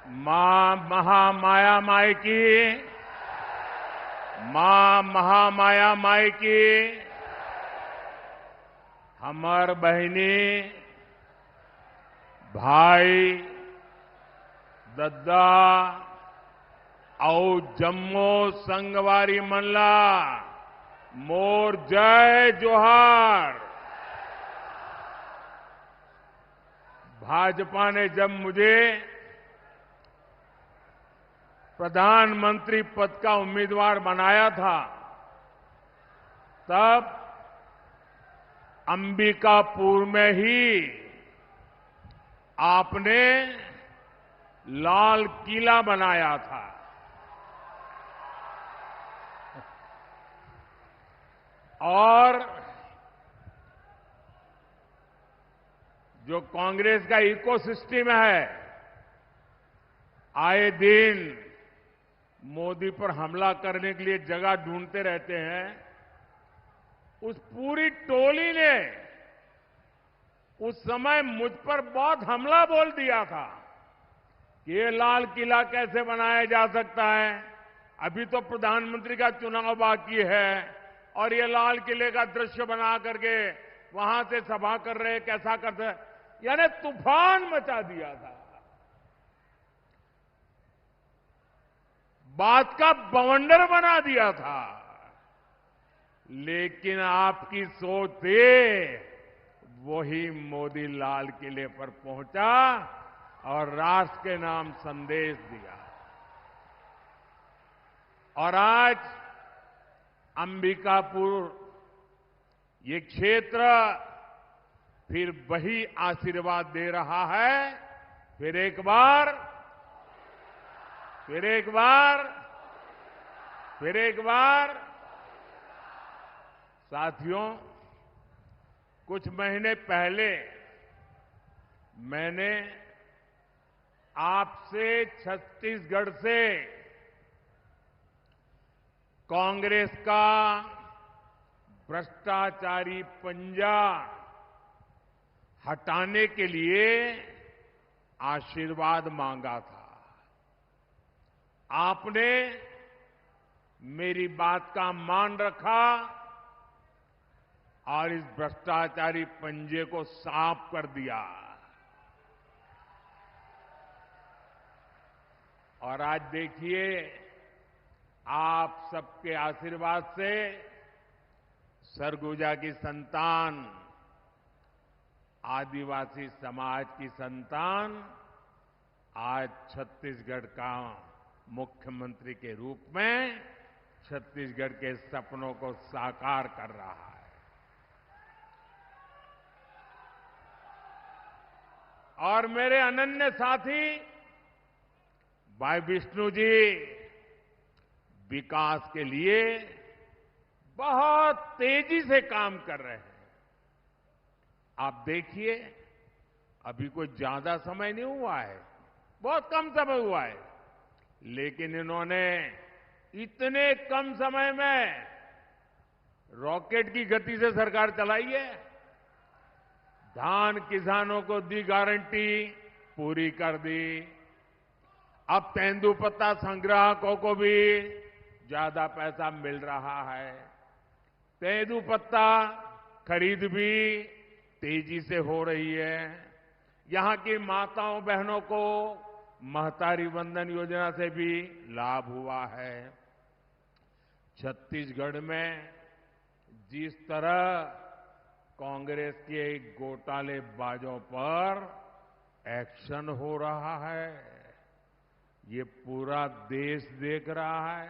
मां महामाया माई की, मां महामाया माई की, हमर बहिनी भाई दद्दा और जम्मू संगवारी मनला मोर जय जोहार। भाजपा ने जब मुझे प्रधानमंत्री पद का उम्मीदवार बनाया था, तब अंबिकापुर में ही आपने लाल किला बनाया था। और जो कांग्रेस का इकोसिस्टम है, आए दिन मोदी पर हमला करने के लिए जगह ढूंढते रहते हैं। उस पूरी टोली ने उस समय मुझ पर बहुत हमला बोल दिया था कि ये लाल किला कैसे बनाया जा सकता है, अभी तो प्रधानमंत्री का चुनाव बाकी है और ये लाल किले का दृश्य बना करके वहां से सभा कर रहे, कैसा करते, यानी तूफान मचा दिया था। बात का बवंडर बना दिया था। लेकिन आपकी सोच से वही मोदी लाल किले पर पहुंचा और राष्ट्र के नाम संदेश दिया। और आज अंबिकापुर ये क्षेत्र फिर वही आशीर्वाद दे रहा है। फिर एक बार साथियों, कुछ महीने पहले मैंने आपसे छत्तीसगढ़ से कांग्रेस का भ्रष्टाचारी पंजा हटाने के लिए आशीर्वाद मांगा था। आपने मेरी बात का मान रखा और इस भ्रष्टाचारी पंजे को साफ कर दिया। और आज देखिए, आप सबके आशीर्वाद से सरगुजा की संतान, आदिवासी समाज की संतान आज छत्तीसगढ़ का मुख्यमंत्री के रूप में छत्तीसगढ़ के सपनों को साकार कर रहा है। और मेरे अनन्य साथी भाई विष्णु जी विकास के लिए बहुत तेजी से काम कर रहे हैं। आप देखिए, अभी कोई ज्यादा समय नहीं हुआ है, बहुत कम समय हुआ है, लेकिन इन्होंने इतने कम समय में रॉकेट की गति से सरकार चलाई है। धान किसानों को दी गारंटी, पूरी कर दी। अब तेंदुपत्ता संग्राहकों को भी ज्यादा पैसा मिल रहा है। तेंदुपत्ता खरीद भी तेजी से हो रही है। यहां की माताओं बहनों को महतारी वंदन योजना से भी लाभ हुआ है। छत्तीसगढ़ में जिस तरह कांग्रेस के घोटालेबाजों पर एक्शन हो रहा है, ये पूरा देश देख रहा है।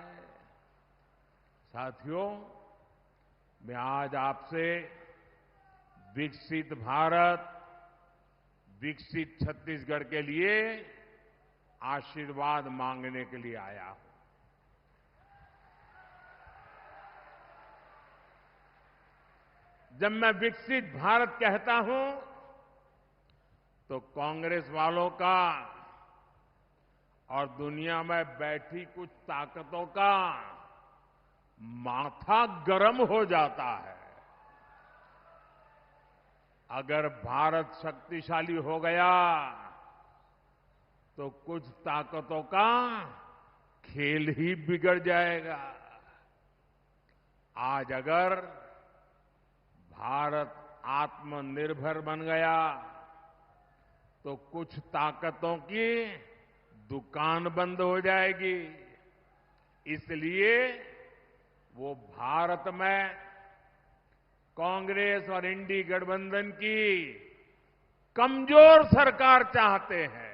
साथियों, मैं आज आपसे विकसित भारत, विकसित छत्तीसगढ़ के लिए आशीर्वाद मांगने के लिए आया हूं। जब मैं विकसित भारत कहता हूं तो कांग्रेस वालों का और दुनिया में बैठी कुछ ताकतों का माथा गर्म हो जाता है। अगर भारत शक्तिशाली हो गया तो कुछ ताकतों का खेल ही बिगड़ जाएगा। आज अगर भारत आत्मनिर्भर बन गया तो कुछ ताकतों की दुकान बंद हो जाएगी। इसलिए वो भारत में कांग्रेस और इंडी गठबंधन की कमजोर सरकार चाहते हैं।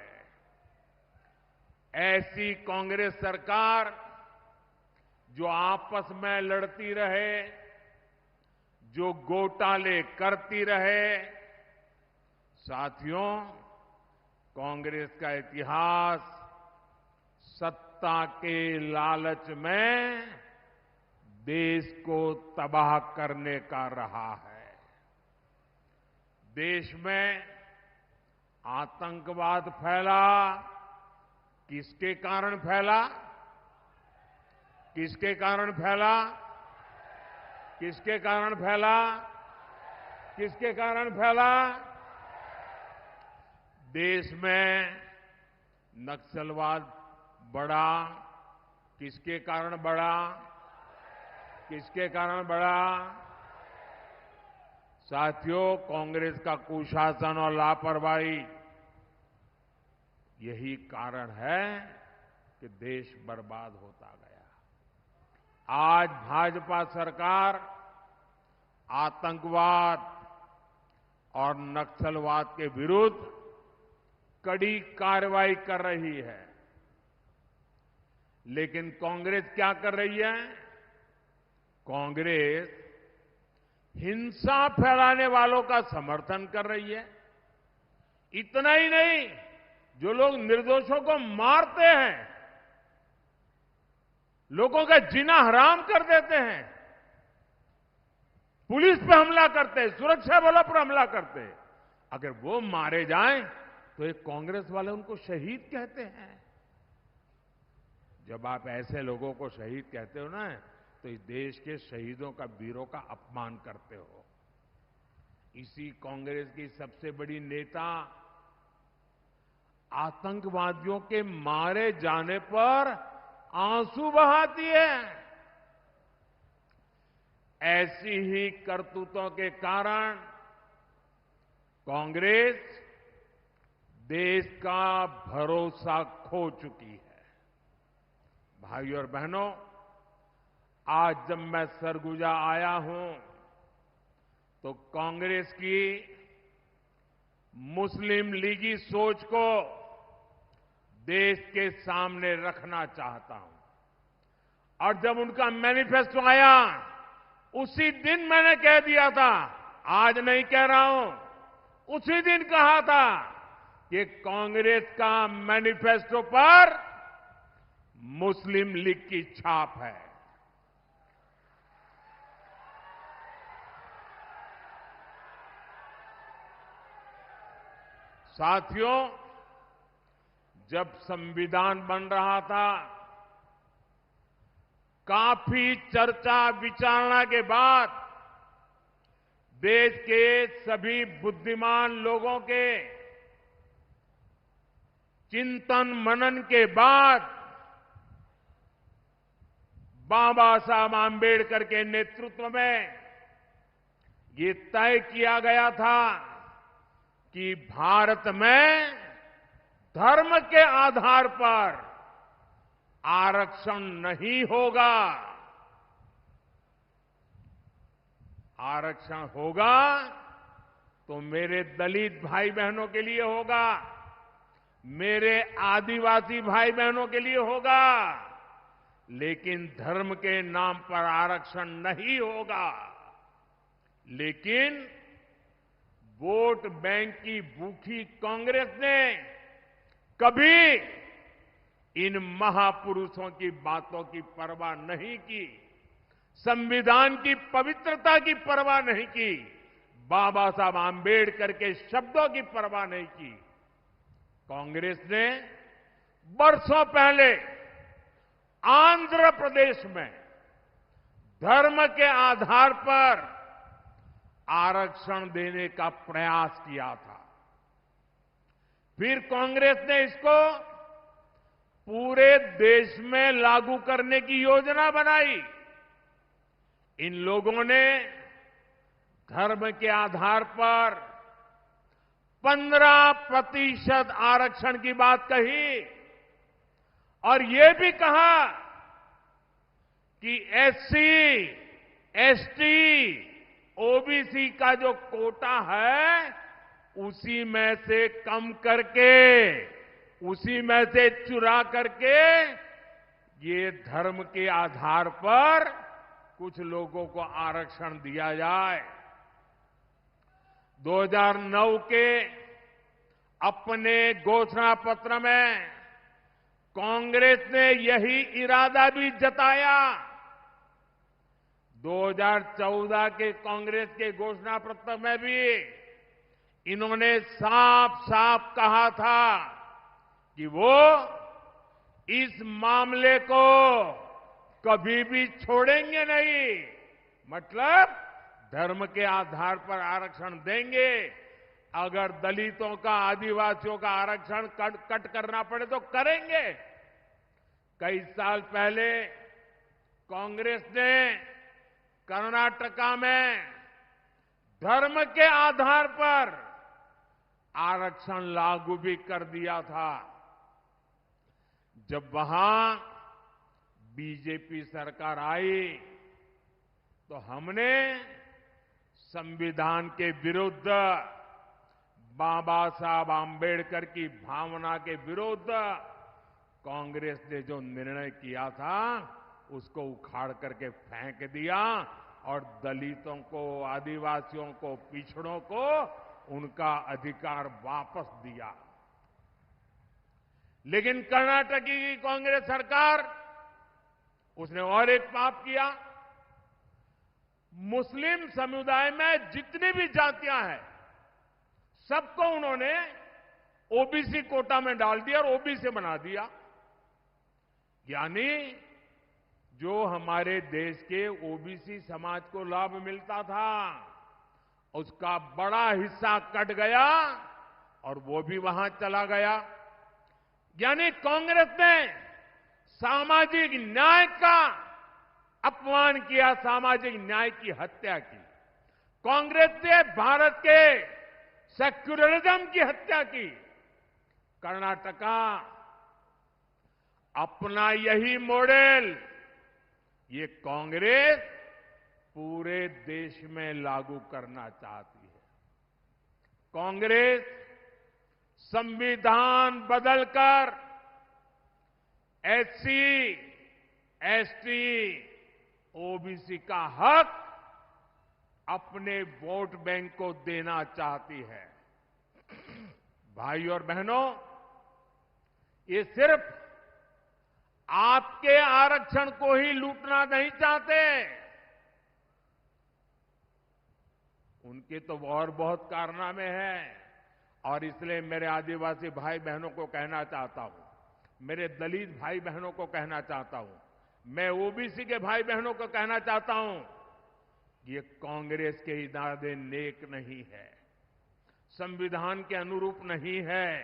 ऐसी कांग्रेस सरकार जो आपस में लड़ती रहे, जो घोटाले करती रहे। साथियों, कांग्रेस का इतिहास सत्ता के लालच में देश को तबाह करने का रहा है। देश में आतंकवाद फैला, किसके कारण फैला? किसके कारण फैला? किसके कारण फैला? किसके कारण फैला? देश में नक्सलवाद बढ़ा, किसके कारण बढ़ा? किसके कारण बढ़ा? साथियों, कांग्रेस का कुशासन और लापरवाही यही कारण है कि देश बर्बाद होता गया। आज भाजपा सरकार आतंकवाद और नक्सलवाद के विरुद्ध कड़ी कार्रवाई कर रही है। लेकिन कांग्रेस क्या कर रही है? कांग्रेस हिंसा फैलाने वालों का समर्थन कर रही है। इतना ही नहीं, जो लोग निर्दोषों को मारते हैं, लोगों का जीना हराम कर देते हैं, पुलिस पे हमला करते हैं, सुरक्षा बलों पर हमला करते हैं, अगर वो मारे जाएं तो एक कांग्रेस वाले उनको शहीद कहते हैं। जब आप ऐसे लोगों को शहीद कहते हो ना, तो इस देश के शहीदों का, वीरों का अपमान करते हो। इसी कांग्रेस की सबसे बड़ी नेता आतंकवादियों के मारे जाने पर आंसू बहाती है। ऐसी ही करतूतों के कारण कांग्रेस देश का भरोसा खो चुकी है। भाइयों और बहनों, आज जब मैं सरगुजा आया हूं तो कांग्रेस की मुस्लिम लीगी सोच को देश के सामने रखना चाहता हूं। और जब उनका मैनिफेस्टो आया, उसी दिन मैंने कह दिया था, आज नहीं कह रहा हूं, उसी दिन कहा था कि कांग्रेस का मैनिफेस्टो पर मुस्लिम लीग की छाप है। साथियों, जब संविधान बन रहा था, काफी चर्चा विचारणा के बाद देश के सभी बुद्धिमान लोगों के चिंतन मनन के बाद बाबा साहब आंबेडकर के नेतृत्व में ये तय किया गया था कि भारत में धर्म के आधार पर आरक्षण नहीं होगा। आरक्षण होगा तो मेरे दलित भाई बहनों के लिए होगा, मेरे आदिवासी भाई बहनों के लिए होगा, लेकिन धर्म के नाम पर आरक्षण नहीं होगा। लेकिन वोट बैंक की भूखी कांग्रेस ने कभी इन महापुरुषों की बातों की परवाह नहीं की, संविधान की पवित्रता की परवाह नहीं की, बाबा साहब आंबेडकर के शब्दों की परवाह नहीं की। कांग्रेस ने बरसों पहले आंध्र प्रदेश में धर्म के आधार पर आरक्षण देने का प्रयास किया था। फिर कांग्रेस ने इसको पूरे देश में लागू करने की योजना बनाई। इन लोगों ने धर्म के आधार पर 15% आरक्षण की बात कही और ये भी कहा कि एससी, एसटी, ओबीसी का जो कोटा है उसी में से कम करके, उसी में से चुरा करके ये धर्म के आधार पर कुछ लोगों को आरक्षण दिया जाए। 2009 के अपने घोषणा पत्र में कांग्रेस ने यही इरादा भी जताया। 2014 के कांग्रेस के घोषणा पत्र में भी इन्होंने साफ साफ कहा था कि वो इस मामले को कभी भी छोड़ेंगे नहीं। मतलब धर्म के आधार पर आरक्षण देंगे, अगर दलितों का, आदिवासियों का आरक्षण कट करना पड़े तो करेंगे। कई साल पहले कांग्रेस ने कर्नाटका में धर्म के आधार पर आरक्षण लागू भी कर दिया था। जब वहां बीजेपी सरकार आई तो हमने संविधान के विरुद्ध, बाबा साहब आंबेडकर की भावना के विरुद्ध कांग्रेस ने जो निर्णय किया था उसको उखाड़ करके फेंक दिया और दलितों को, आदिवासियों को, पिछड़ों को उनका अधिकार वापस दिया। लेकिन कर्नाटक की कांग्रेस सरकार, उसने और एक पाप किया। मुस्लिम समुदाय में जितनी भी जातियां हैं सबको उन्होंने ओबीसी कोटा में डाल दिया और ओबीसी बना दिया। यानी जो हमारे देश के ओबीसी समाज को लाभ मिलता था उसका बड़ा हिस्सा कट गया और वो भी वहां चला गया। यानी कांग्रेस ने सामाजिक न्याय का अपमान किया, सामाजिक न्याय की हत्या की। कांग्रेस ने भारत के सेक्युलरिज्म की हत्या की। कर्नाटका अपना यही मॉडल ये कांग्रेस पूरे देश में लागू करना चाहती है। कांग्रेस संविधान बदलकर एससी, एसटी, ओबीसी का हक अपने वोट बैंक को देना चाहती है। भाई और बहनों, ये सिर्फ आपके आरक्षण को ही लूटना नहीं चाहते, उनके तो और बहुत कारनामे हैं। और इसलिए मेरे आदिवासी भाई बहनों को कहना चाहता हूं, मेरे दलित भाई बहनों को कहना चाहता हूं, मैं ओबीसी के भाई बहनों को कहना चाहता हूं, ये कांग्रेस के इरादे नेक नहीं है, संविधान के अनुरूप नहीं है,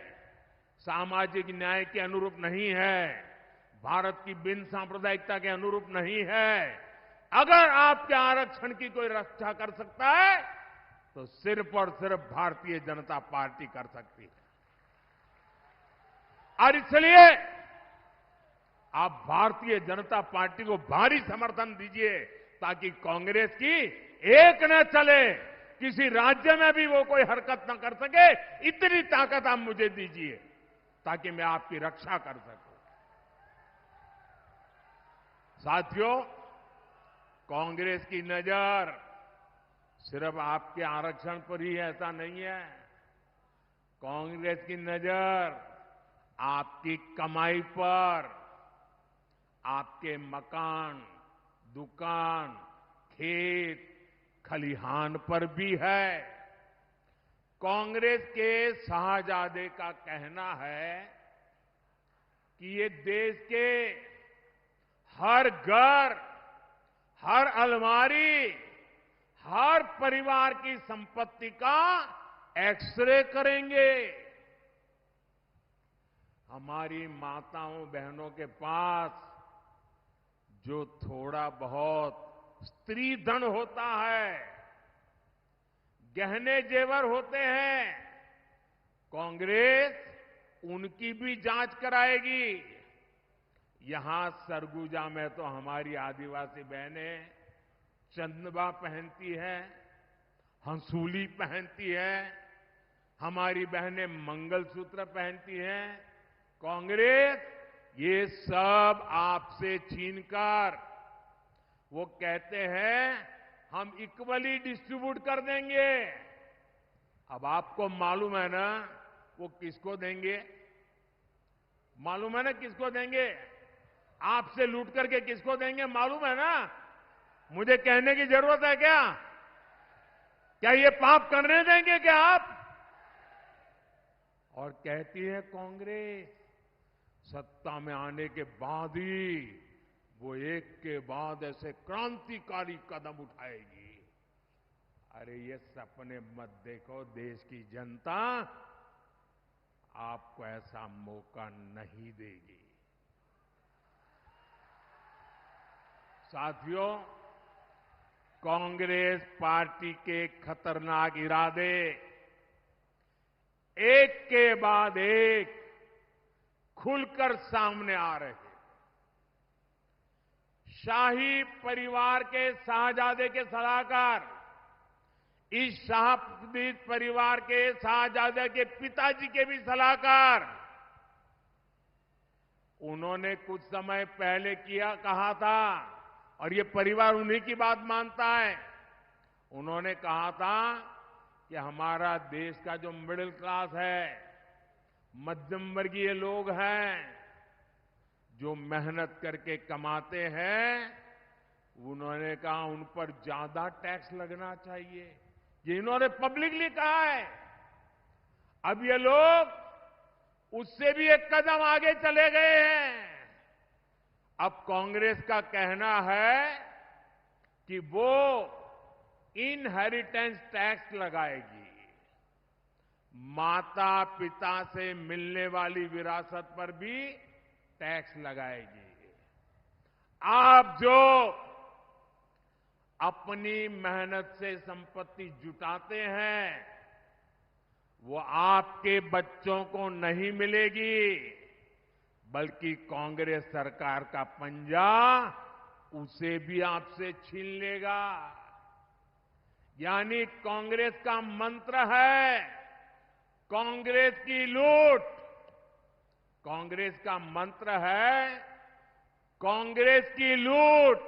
सामाजिक न्याय के अनुरूप नहीं है, भारत की बिन सांप्रदायिकता के अनुरूप नहीं है। अगर आपके आरक्षण की कोई रक्षा कर सकता है तो सिर्फ और सिर्फ भारतीय जनता पार्टी कर सकती है। और इसलिए आप भारतीय जनता पार्टी को भारी समर्थन दीजिए ताकि कांग्रेस की एक न चले, किसी राज्य में भी वो कोई हरकत न कर सके, इतनी ताकत आप मुझे दीजिए ताकि मैं आपकी रक्षा कर सकूं। साथियों, कांग्रेस की नजर सिर्फ आपके आरक्षण पर ही ऐसा नहीं है। कांग्रेस की नजर आपकी कमाई पर, आपके मकान, दुकान, खेत, खलिहान पर भी है। कांग्रेस के शाहजादे का कहना है कि ये देश के हर घर, हर अलमारी, हर परिवार की संपत्ति का एक्सरे करेंगे। हमारी माताओं बहनों के पास जो थोड़ा बहुत स्त्री धन होता है, गहने जेवर होते हैं, कांग्रेस उनकी भी जांच कराएगी। यहां सरगुजा में तो हमारी आदिवासी बहनें चंदवा पहनती है, हंसूली पहनती है, हमारी बहनें मंगलसूत्र पहनती हैं। कांग्रेस ये सब आपसे छीनकर वो कहते हैं हम इक्वली डिस्ट्रीब्यूट कर देंगे। अब आपको मालूम है ना वो किसको देंगे? मालूम है ना किसको देंगे? आपसे लूट करके किसको देंगे मालूम है ना? मुझे कहने की जरूरत है क्या? क्या ये पाप करने देंगे क्या आप? और कहती है कांग्रेस सत्ता में आने के बाद ही वो एक के बाद ऐसे क्रांतिकारी कदम उठाएगी। अरे ये सपने मत देखो, देश की जनता आपको ऐसा मौका नहीं देगी। साथियों, कांग्रेस पार्टी के खतरनाक इरादे एक के बाद एक खुलकर सामने आ रहे हैं। शाही परिवार के शाहजादे के सलाहकार, इस शाही परिवार के शाहजादे के पिताजी के भी सलाहकार, उन्होंने कुछ समय पहले कहा था, और ये परिवार उन्हीं की बात मानता है। उन्होंने कहा था कि हमारा देश का जो मिडिल क्लास है, मध्यम वर्गीय लोग हैं, जो मेहनत करके कमाते हैं, उन्होंने कहा उन पर ज्यादा टैक्स लगना चाहिए। ये इन्होंने पब्लिकली कहा है। अब ये लोग उससे भी एक कदम आगे चले गए हैं। अब कांग्रेस का कहना है कि वो इनहेरिटेंस टैक्स लगाएगी। माता पिता से मिलने वाली विरासत पर भी टैक्स लगाएगी। आप जो अपनी मेहनत से संपत्ति जुटाते हैं, वो आपके बच्चों को नहीं मिलेगी, बल्कि कांग्रेस सरकार का पंजा उसे भी आपसे छीन लेगा। यानी कांग्रेस का मंत्र है कांग्रेस की लूट। कांग्रेस का मंत्र है कांग्रेस की लूट,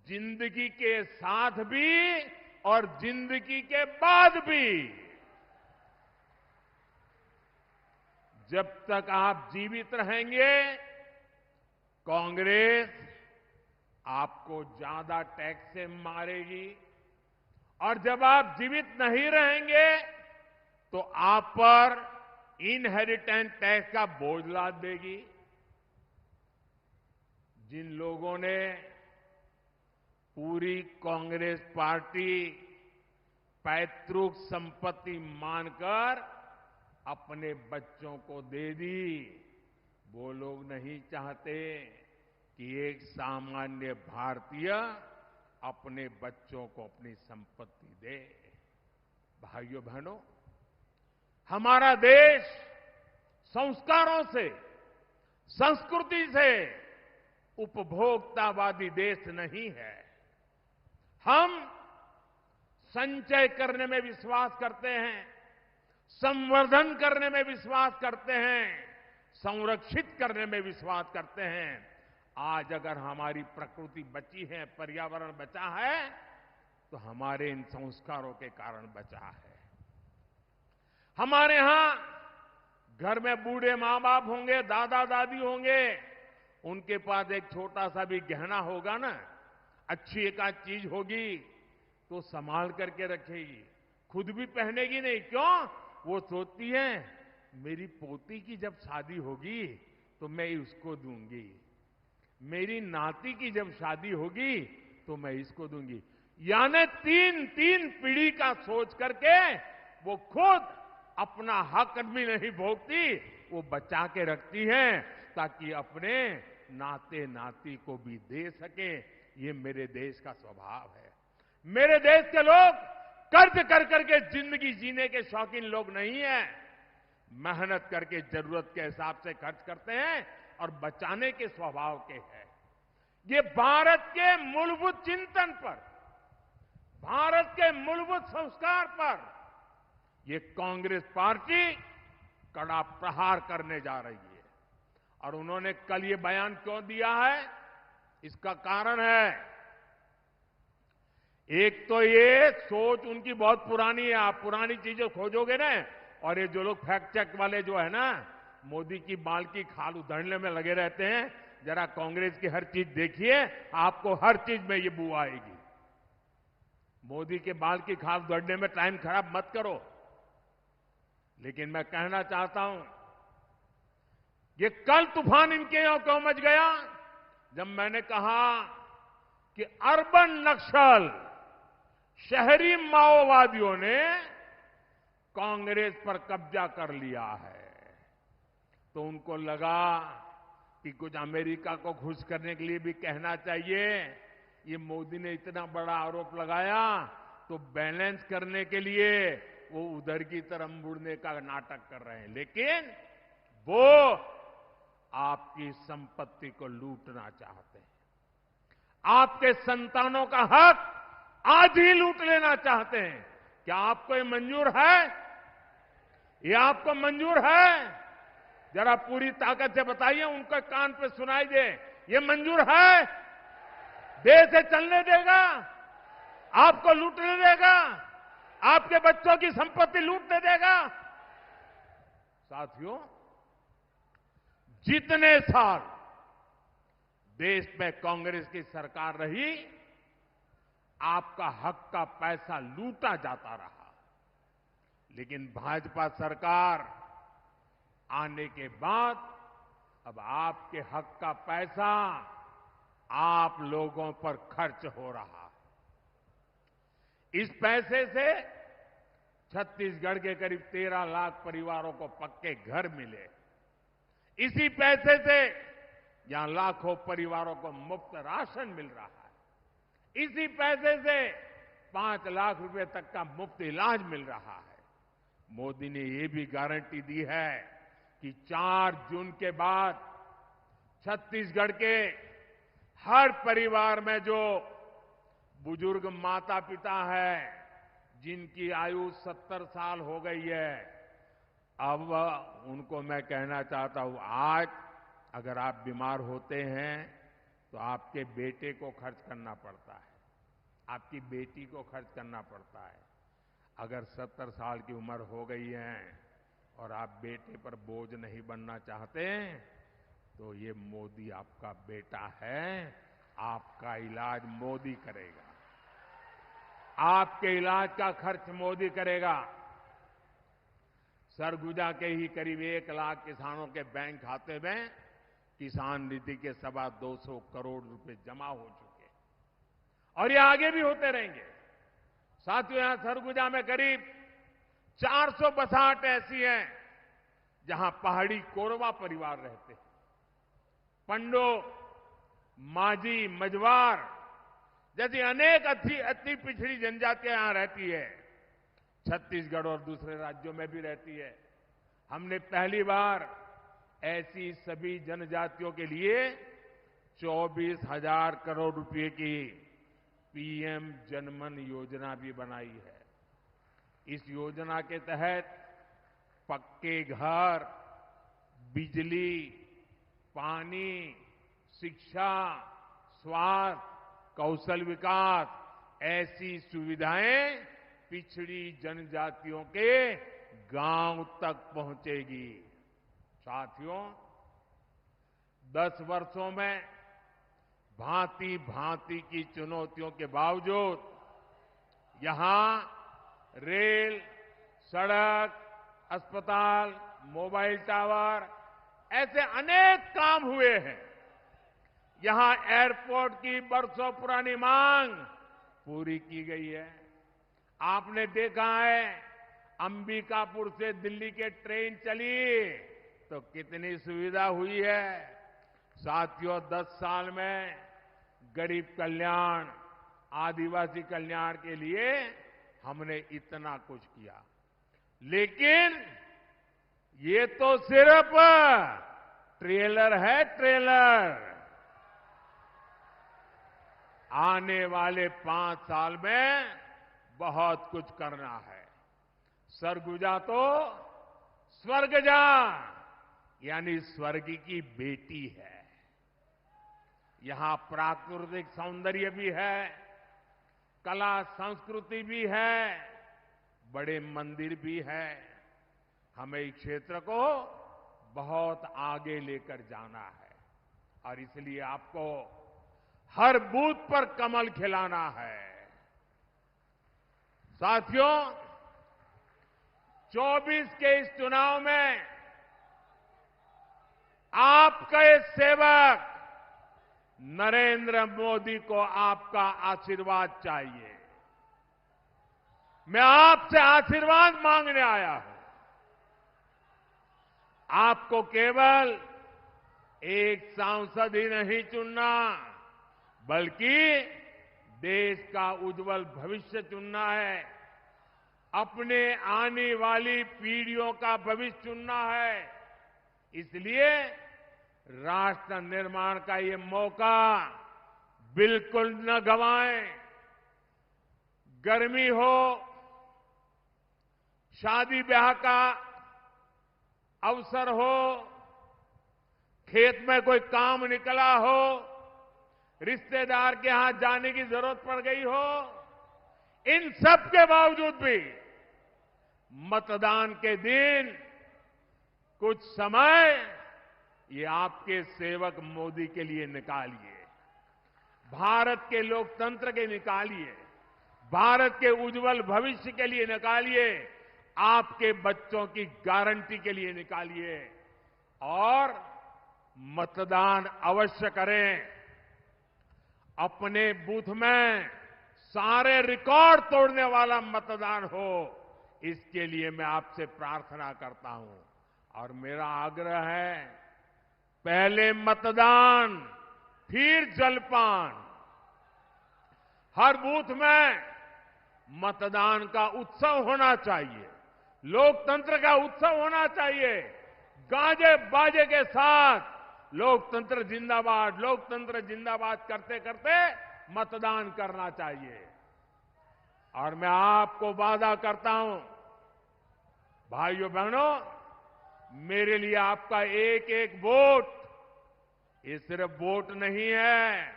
जिंदगी के साथ भी और जिंदगी के बाद भी। जब तक आप जीवित रहेंगे, कांग्रेस आपको ज्यादा टैक्स से मारेगी, और जब आप जीवित नहीं रहेंगे तो आप पर इनहेरिटेंस टैक्स का बोझ लाद देगी। जिन लोगों ने पूरी कांग्रेस पार्टी पैतृक संपत्ति मानकर अपने बच्चों को दे दी, वो लोग नहीं चाहते कि एक सामान्य भारतीय अपने बच्चों को अपनी संपत्ति दे। भाइयों बहनों, हमारा देश संस्कारों से, संस्कृति से उपभोक्तावादी देश नहीं है। हम संचय करने में विश्वास करते हैं, संवर्धन करने में विश्वास करते हैं, संरक्षित करने में विश्वास करते हैं। आज अगर हमारी प्रकृति बची है, पर्यावरण बचा है, तो हमारे इन संस्कारों के कारण बचा है। हमारे यहां घर में बूढ़े मां बाप होंगे, दादा दादी होंगे, उनके पास एक छोटा सा भी गहना होगा ना, अच्छी एक आध चीज होगी तो संभाल करके रखेगी, खुद भी पहनेगी नहीं। क्यों? वो सोचती है मेरी पोती की जब शादी होगी तो मैं उसको दूंगी, मेरी नाती की जब शादी होगी तो मैं इसको दूंगी। यानी तीन तीन पीढ़ी का सोच करके वो खुद अपना हक भी नहीं भोगती, वो बचा के रखती हैं ताकि अपने नाते नाती को भी दे सके। ये मेरे देश का स्वभाव है। मेरे देश के लोग कर्ज कर करके जिंदगी जीने के शौकीन लोग नहीं हैं। मेहनत करके जरूरत के हिसाब से खर्च करते हैं और बचाने के स्वभाव के हैं। ये भारत के मूलभूत चिंतन पर, भारत के मूलभूत संस्कार पर ये कांग्रेस पार्टी कड़ा प्रहार करने जा रही है। और उन्होंने कल ये बयान क्यों दिया है, इसका कारण है, एक तो ये सोच उनकी बहुत पुरानी है। आप पुरानी चीजें खोजोगे ना, और ये जो लोग फैक्ट चेक वाले जो है ना, मोदी की बाल की खाल उधेड़ने में लगे रहते हैं, जरा कांग्रेस की हर चीज देखिए, आपको हर चीज में ये बू आएगी। मोदी के बाल की खाल उधेड़ने में टाइम खराब मत करो। लेकिन मैं कहना चाहता हूं, ये कल तूफान इनके यहां क्यों मच गया, जब मैंने कहा कि अर्बन नक्सल, शहरी माओवादियों ने कांग्रेस पर कब्जा कर लिया है। तो उनको लगा कि कुछ अमेरिका को खुश करने के लिए भी कहना चाहिए। ये मोदी ने इतना बड़ा आरोप लगाया तो बैलेंस करने के लिए वो उधर की तरफ मुड़ने का नाटक कर रहे हैं। लेकिन वो आपकी संपत्ति को लूटना चाहते हैं। आपके संतानों का हक आज ही लूट लेना चाहते हैं। क्या आपको ये मंजूर है? ये आपको मंजूर है? जरा पूरी ताकत से बताइए, उनके कान पे सुनाई दे। ये मंजूर है? देश से चलने देगा? आपको लूटने देगा? आपके बच्चों की संपत्ति लूटने देगा? साथियों, जितने साल देश में कांग्रेस की सरकार रही, आपका हक का पैसा लूटा जाता रहा। लेकिन भाजपा सरकार आने के बाद अब आपके हक का पैसा आप लोगों पर खर्च हो रहा है। इस पैसे से छत्तीसगढ़ के करीब 13 लाख परिवारों को पक्के घर मिले। इसी पैसे से यहां लाखों परिवारों को मुफ्त राशन मिल रहा है। इसी पैसे से 5 लाख रुपए तक का मुफ्त इलाज मिल रहा है। मोदी ने ये भी गारंटी दी है कि 4 जून के बाद छत्तीसगढ़ के हर परिवार में जो बुजुर्ग माता पिता है, जिनकी आयु 70 साल हो गई है, अब उनको मैं कहना चाहता हूं, आज अगर आप बीमार होते हैं तो आपके बेटे को खर्च करना पड़ता है, आपकी बेटी को खर्च करना पड़ता है। अगर 70 साल की उम्र हो गई है और आप बेटे पर बोझ नहीं बनना चाहते, तो ये मोदी आपका बेटा है। आपका इलाज मोदी करेगा, आपके इलाज का खर्च मोदी करेगा। सरगुजा के ही करीब 1 लाख किसानों के बैंक खाते में किसान निधि के 225 करोड़ रुपए जमा हो चुके हैं और ये आगे भी होते रहेंगे। साथियों, यहां सरगुजा में करीब 400 बसाहट ऐसी हैं जहां पहाड़ी कोरवा परिवार रहते हैं। पंडो, माझी, मझवार जैसी अनेक अति पिछड़ी जनजातियां यहां रहती है। छत्तीसगढ़ और दूसरे राज्यों में भी रहती है। हमने पहली बार ऐसी सभी जनजातियों के लिए 24,000 करोड़ रुपए की पीएम जनमन योजना भी बनाई है। इस योजना के तहत पक्के घर, बिजली, पानी, शिक्षा, स्वास्थ्य, कौशल विकास ऐसी सुविधाएं पिछड़ी जनजातियों के गांव तक पहुंचेगी। साथियों, 10 वर्षों में भांति भांति की चुनौतियों के बावजूद यहां रेल, सड़क, अस्पताल, मोबाइल टावर ऐसे अनेक काम हुए हैं। यहां एयरपोर्ट की बरसों पुरानी मांग पूरी की गई है। आपने देखा है, अंबिकापुर से दिल्ली के ट्रेन चली तो कितनी सुविधा हुई है। साथियों, 10 साल में गरीब कल्याण, आदिवासी कल्याण के लिए हमने इतना कुछ किया। लेकिन ये तो सिर्फ ट्रेलर है, ट्रेलर। आने वाले 5 साल में बहुत कुछ करना है। सरगुजा तो स्वर्ग जा, यानी स्वर्ग की बेटी है। यहां प्राकृतिक सौंदर्य भी है, कला संस्कृति भी है, बड़े मंदिर भी है। हमें इस क्षेत्र को बहुत आगे लेकर जाना है और इसलिए आपको हर बूथ पर कमल खिलाना है। साथियों, 24 के इस चुनाव में आपके सेवक नरेंद्र मोदी को आपका आशीर्वाद चाहिए। मैं आपसे आशीर्वाद मांगने आया हूं। आपको केवल एक सांसद ही नहीं चुनना, बल्कि देश का उज्जवल भविष्य चुनना है। अपने आने वाली पीढ़ियों का भविष्य चुनना है। इसलिए राष्ट्र निर्माण का ये मौका बिल्कुल न गंवाएं। गर्मी हो, शादी ब्याह का अवसर हो, खेत में कोई काम निकला हो, रिश्तेदार के यहां जाने की जरूरत पड़ गई हो, इन सब के बावजूद भी मतदान के दिन कुछ समय ये आपके सेवक मोदी के लिए निकालिए। भारत के लोकतंत्र के निकालिए, भारत के उज्जवल भविष्य के लिए निकालिए, आपके बच्चों की गारंटी के लिए निकालिए और मतदान अवश्य करें। अपने बूथ में सारे रिकॉर्ड तोड़ने वाला मतदान हो, इसके लिए मैं आपसे प्रार्थना करता हूं और मेरा आग्रह है, पहले मतदान फिर जलपान। हर बूथ में मतदान का उत्सव होना चाहिए, लोकतंत्र का उत्सव होना चाहिए। गाजे बाजे के साथ लोकतंत्र जिंदाबाद, लोकतंत्र जिंदाबाद करते करते मतदान करना चाहिए। और मैं आपको वादा करता हूं, भाइयों बहनों, मेरे लिए आपका एक एक वोट ये सिर्फ वोट नहीं है,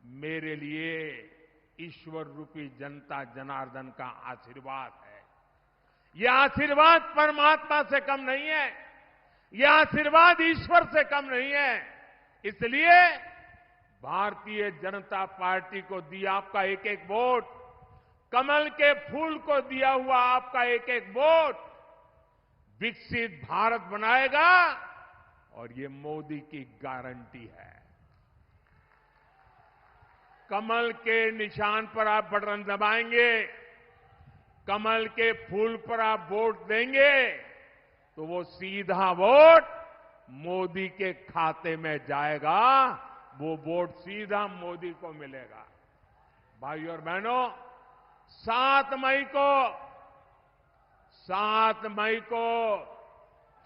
मेरे लिए ईश्वर रूपी जनता जनार्दन का आशीर्वाद है। यह आशीर्वाद परमात्मा से कम नहीं है, यह आशीर्वाद ईश्वर से कम नहीं है। इसलिए भारतीय जनता पार्टी को दिया आपका एक एक वोट, कमल के फूल को दिया हुआ आपका एक एक वोट विकसित भारत बनाएगा और ये मोदी की गारंटी है। कमल के निशान पर आप बटन दबाएंगे, कमल के फूल पर आप वोट देंगे तो वो सीधा वोट मोदी के खाते में जाएगा, वो वोट सीधा मोदी को मिलेगा। भाइयों और बहनों, 7 मई को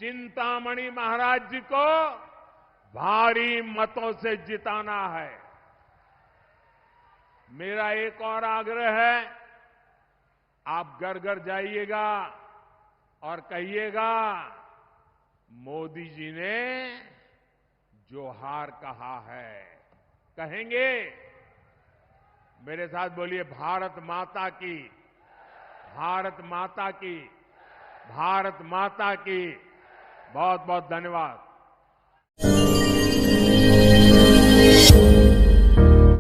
चिंतामणि महाराज जी को भारी मतों से जिताना है। मेरा एक और आग्रह है, आप घर घर जाइएगा और कहिएगा, मोदी जी ने जो हार कहा है, कहेंगे? मेरे साथ बोलिए, भारत माता की, भारत माता की, भारत माता की। बहुत बहुत धन्यवाद।